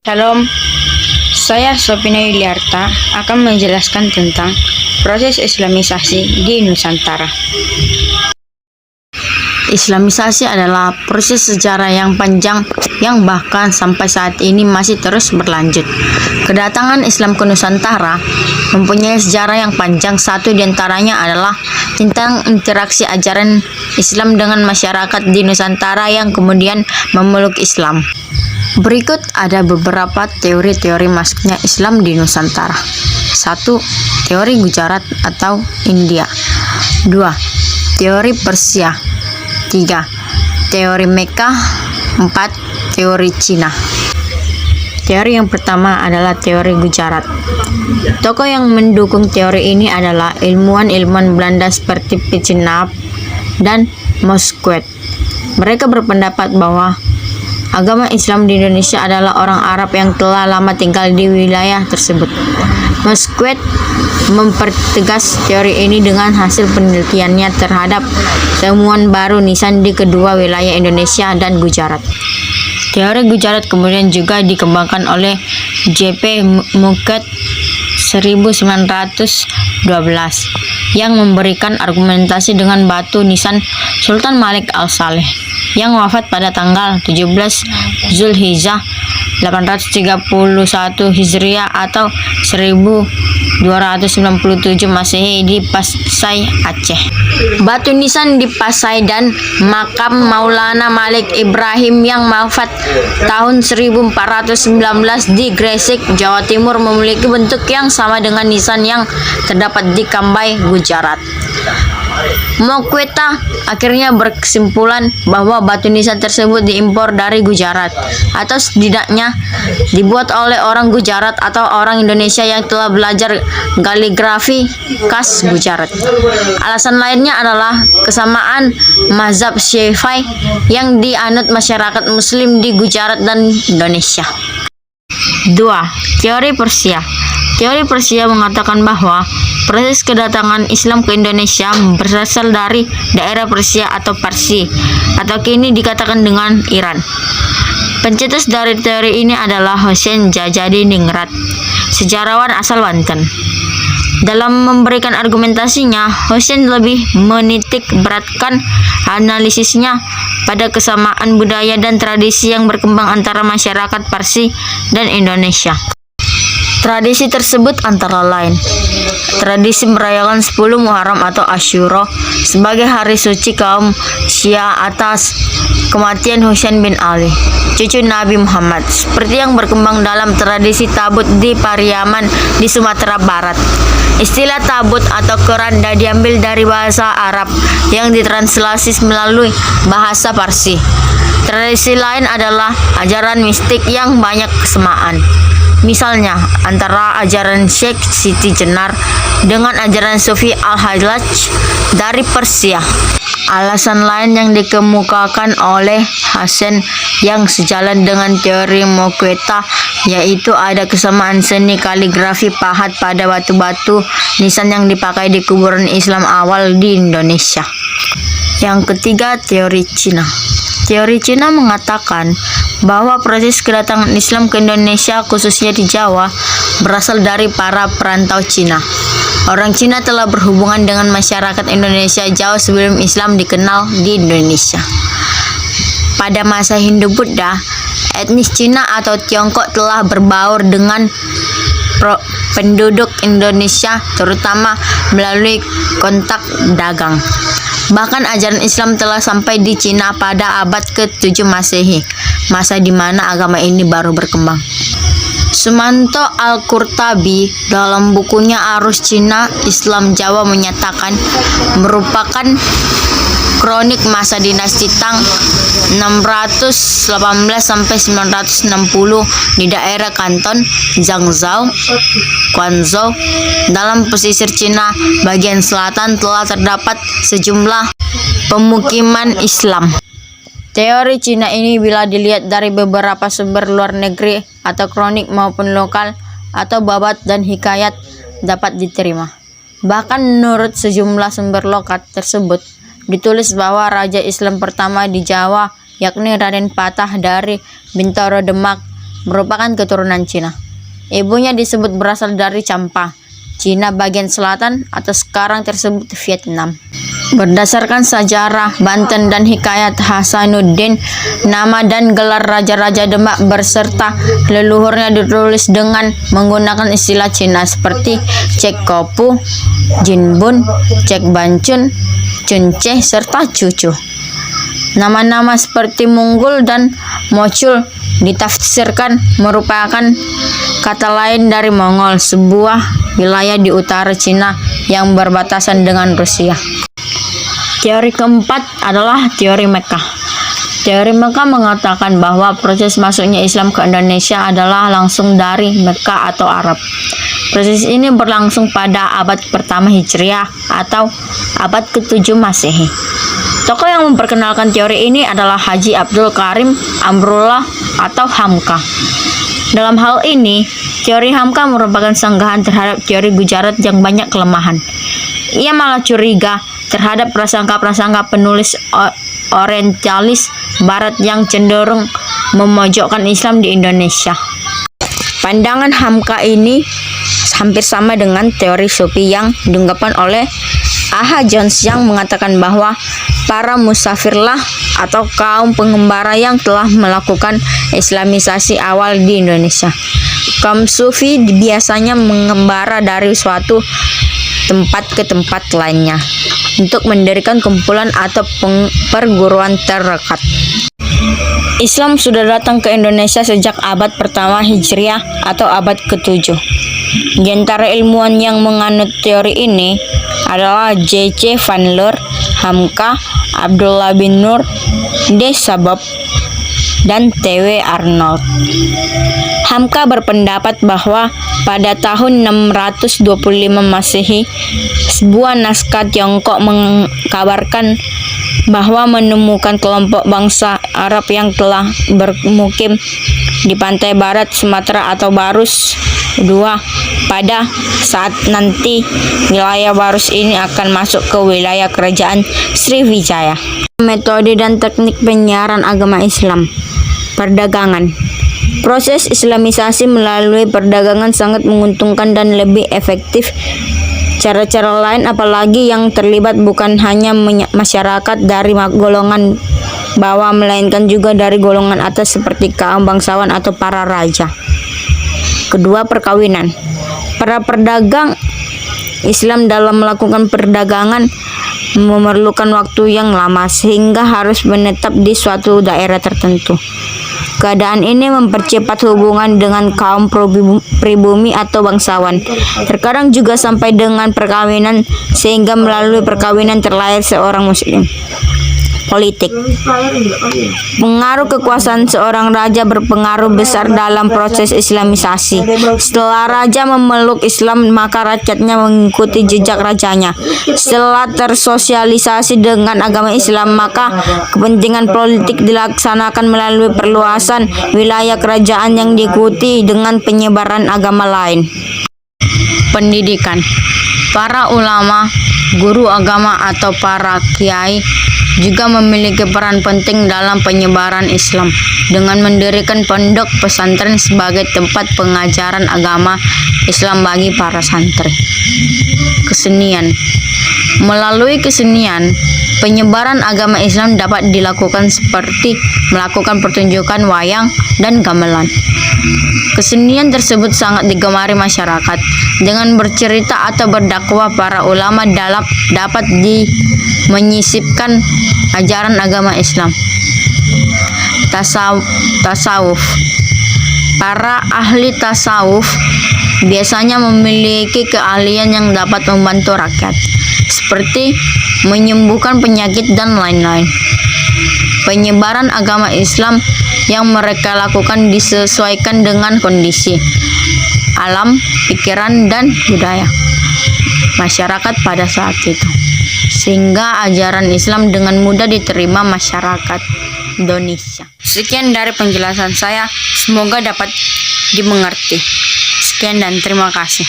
Shalom, saya Sopina Yuliarta akan menjelaskan tentang proses Islamisasi di Nusantara. Islamisasi adalah proses sejarah yang panjang yang bahkan sampai saat ini masih terus berlanjut. Kedatangan Islam ke Nusantara mempunyai sejarah yang panjang. Satu di antaranya adalah tentang interaksi ajaran Islam dengan masyarakat di Nusantara yang kemudian memeluk Islam. Berikut ada beberapa teori-teori masuknya Islam di Nusantara. 1. Teori Gujarat atau India. 2. Teori Persia. 3. Teori Mekah. 4. Teori Cina. Teori yang pertama adalah teori Gujarat. Tokoh yang mendukung teori ini adalah ilmuwan-ilmuwan Belanda seperti Pijnap dan Moesquet. Mereka berpendapat bahwa agama Islam di Indonesia adalah orang Arab yang telah lama tinggal di wilayah tersebut. Moesquet mempertegas teori ini dengan hasil penelitiannya terhadap temuan baru nisan di kedua wilayah Indonesia dan Gujarat. Teori Gujarat kemudian juga dikembangkan oleh J.P. Muket 1912 yang memberikan argumentasi dengan batu nisan Sultan Malik Al-Saleh yang wafat pada tanggal 17 Zulhijjah 831 Hijriah atau 1297 Masehi di Pasai, Aceh. Batu nisan di Pasai dan makam Maulana Malik Ibrahim yang wafat tahun 1419 di Gresik, Jawa Timur memiliki bentuk yang sama dengan nisan yang terdapat di Kambai, Gujarat. Mokweta akhirnya berkesimpulan bahwa batu nisan tersebut diimpor dari Gujarat atau setidaknya dibuat oleh orang Gujarat atau orang Indonesia yang telah belajar kaligrafi khas Gujarat. Alasan lainnya adalah kesamaan mazhab Syafi'i yang dianut masyarakat Muslim di Gujarat dan Indonesia. 2. Teori Persia. Teori Persia mengatakan bahwa proses kedatangan Islam ke Indonesia berasal dari daerah Persia atau Parsi, atau kini dikatakan dengan Iran. Pencetus dari teori ini adalah Hussein Jajadi-Ningrat, sejarawan asal Banten. Dalam memberikan argumentasinya, Hussein lebih menitik beratkan analisisnya pada kesamaan budaya dan tradisi yang berkembang antara masyarakat Parsi dan Indonesia. Tradisi tersebut antara lain tradisi merayakan 10 Muharram atau Asyura sebagai hari suci kaum Syiah atas kematian Husain bin Ali, cucu Nabi Muhammad, seperti yang berkembang dalam tradisi tabut di Pariaman di Sumatera Barat. Istilah tabut atau keranda diambil dari bahasa Arab yang ditranslasi melalui bahasa Parsi. Tradisi lain adalah ajaran mistik yang banyak kesamaan. Misalnya, antara ajaran Syekh Siti Jenar dengan ajaran Sufi Al-Hallaj dari Persia. Alasan lain yang dikemukakan oleh Hasan yang sejalan dengan teori Mokweta yaitu ada kesamaan seni kaligrafi pahat pada batu-batu nisan yang dipakai di kuburan Islam awal di Indonesia. Yang ketiga, teori Cina. Teori Cina mengatakan bahwa proses kedatangan Islam ke Indonesia khususnya di Jawa berasal dari para perantau Cina. Orang Cina telah berhubungan dengan masyarakat Indonesia jauh sebelum Islam dikenal di Indonesia. Pada masa Hindu-Buddha, etnis Cina atau Tiongkok telah berbaur dengan penduduk Indonesia terutama melalui kontak dagang. Bahkan ajaran Islam telah sampai di Cina pada abad ke-7 Masehi, masa di mana agama ini baru berkembang. Sumanto Al-Qurtabi dalam bukunya Arus Cina Islam Jawa menyatakan merupakan kronik masa dinasti Tang 618 sampai 960 di daerah Kanton Zhangzhou, Guangzhou. Dalam pesisir Cina bagian selatan telah terdapat sejumlah pemukiman Islam. Teori Cina ini bila dilihat dari beberapa sumber luar negeri atau kronik maupun lokal atau babat dan hikayat dapat diterima. Bahkan menurut sejumlah sumber lokal tersebut ditulis bahwa raja Islam pertama di Jawa yakni Raden Patah dari Bintoro Demak merupakan keturunan Cina. Ibunya disebut berasal dari Champa, Cina bagian selatan atau sekarang tersebut Vietnam. Berdasarkan sejarah Banten dan hikayat Hasanuddin, nama dan gelar raja-raja Demak berserta leluhurnya ditulis dengan menggunakan istilah Cina seperti Cek Kopu, Jinbun, Cek Bancun, Cunce, serta Cucu. Nama-nama seperti Munggul dan Mocul ditafsirkan merupakan kata lain dari Mongol, sebuah wilayah di utara Cina yang berbatasan dengan Rusia. Teori keempat adalah teori Mekkah. Teori Mekkah mengatakan bahwa proses masuknya Islam ke Indonesia adalah langsung dari Mekkah atau Arab. Proses ini berlangsung pada abad pertama Hijriah atau abad ke-7 Masehi. Tokoh yang memperkenalkan teori ini adalah Haji Abdul Karim Amrullah atau Hamka. Dalam hal ini, teori Hamka merupakan sanggahan terhadap teori Gujarat yang banyak kelemahan. Ia malah curiga terhadap prasangka-prasangka penulis orientalis barat yang cenderung memojokkan Islam di Indonesia. Pandangan Hamka ini hampir sama dengan teori Sufi yang diungkapkan oleh A.H. Jones yang mengatakan bahwa para musafirlah atau kaum pengembara yang telah melakukan Islamisasi awal di Indonesia. Kaum Sufi biasanya mengembara dari suatu tempat ke tempat lainnya untuk mendirikan kumpulan atau perguruan terdekat. Islam sudah datang ke Indonesia sejak abad pertama Hijriah atau abad ke-7. Di antara ilmuwan yang menganut teori ini adalah J.C. Van Leur, Hamka, Abdullah bin Nur, D. Sabab, dan T.W. Arnold. Hamka berpendapat bahwa pada tahun 625 Masehi, sebuah naskah Tiongkok mengkabarkan bahwa menemukan kelompok bangsa Arab yang telah bermukim di pantai barat Sumatera atau Barus II. Pada saat nanti wilayah Barus ini akan masuk ke wilayah kerajaan Sriwijaya. Metode dan teknik penyiaran agama Islam. Perdagangan. Proses Islamisasi melalui perdagangan sangat menguntungkan dan lebih efektif. Cara-cara lain apalagi yang terlibat bukan hanya masyarakat dari golongan bawah melainkan juga dari golongan atas seperti kaum bangsawan atau para raja. Kedua, perkawinan. Para pedagang Islam dalam melakukan perdagangan memerlukan waktu yang lama sehingga harus menetap di suatu daerah tertentu. Keadaan ini mempercepat hubungan dengan kaum pribumi atau bangsawan. Terkadang juga sampai dengan perkawinan sehingga melalui perkawinan terlahir seorang muslim. Politik. Pengaruh kekuasaan seorang raja berpengaruh besar dalam proses Islamisasi. Setelah raja memeluk Islam, maka rakyatnya mengikuti jejak rajanya. Setelah tersosialisasi dengan agama Islam, maka kepentingan politik dilaksanakan melalui perluasan wilayah kerajaan yang diikuti dengan penyebaran agama lain. Pendidikan. Para ulama, guru agama atau para kiai juga memiliki peran penting dalam penyebaran Islam dengan mendirikan pondok pesantren sebagai tempat pengajaran agama Islam bagi para santri. Kesenian. Melalui kesenian, penyebaran agama Islam dapat dilakukan seperti melakukan pertunjukan wayang dan gamelan. Kesenian tersebut sangat digemari masyarakat. Dengan bercerita atau berdakwah, para ulama dapat menyisipkan ajaran agama Islam. Tasawuf. Para ahli tasawuf biasanya memiliki keahlian yang dapat membantu rakyat, seperti menyembuhkan penyakit dan lain-lain. Penyebaran agama Islam yang mereka lakukan disesuaikan dengan kondisi alam, pikiran, dan budaya masyarakat pada saat itu, sehingga ajaran Islam dengan mudah diterima masyarakat Indonesia. Sekian dari penjelasan saya, semoga dapat dimengerti. Sekian dan terima kasih.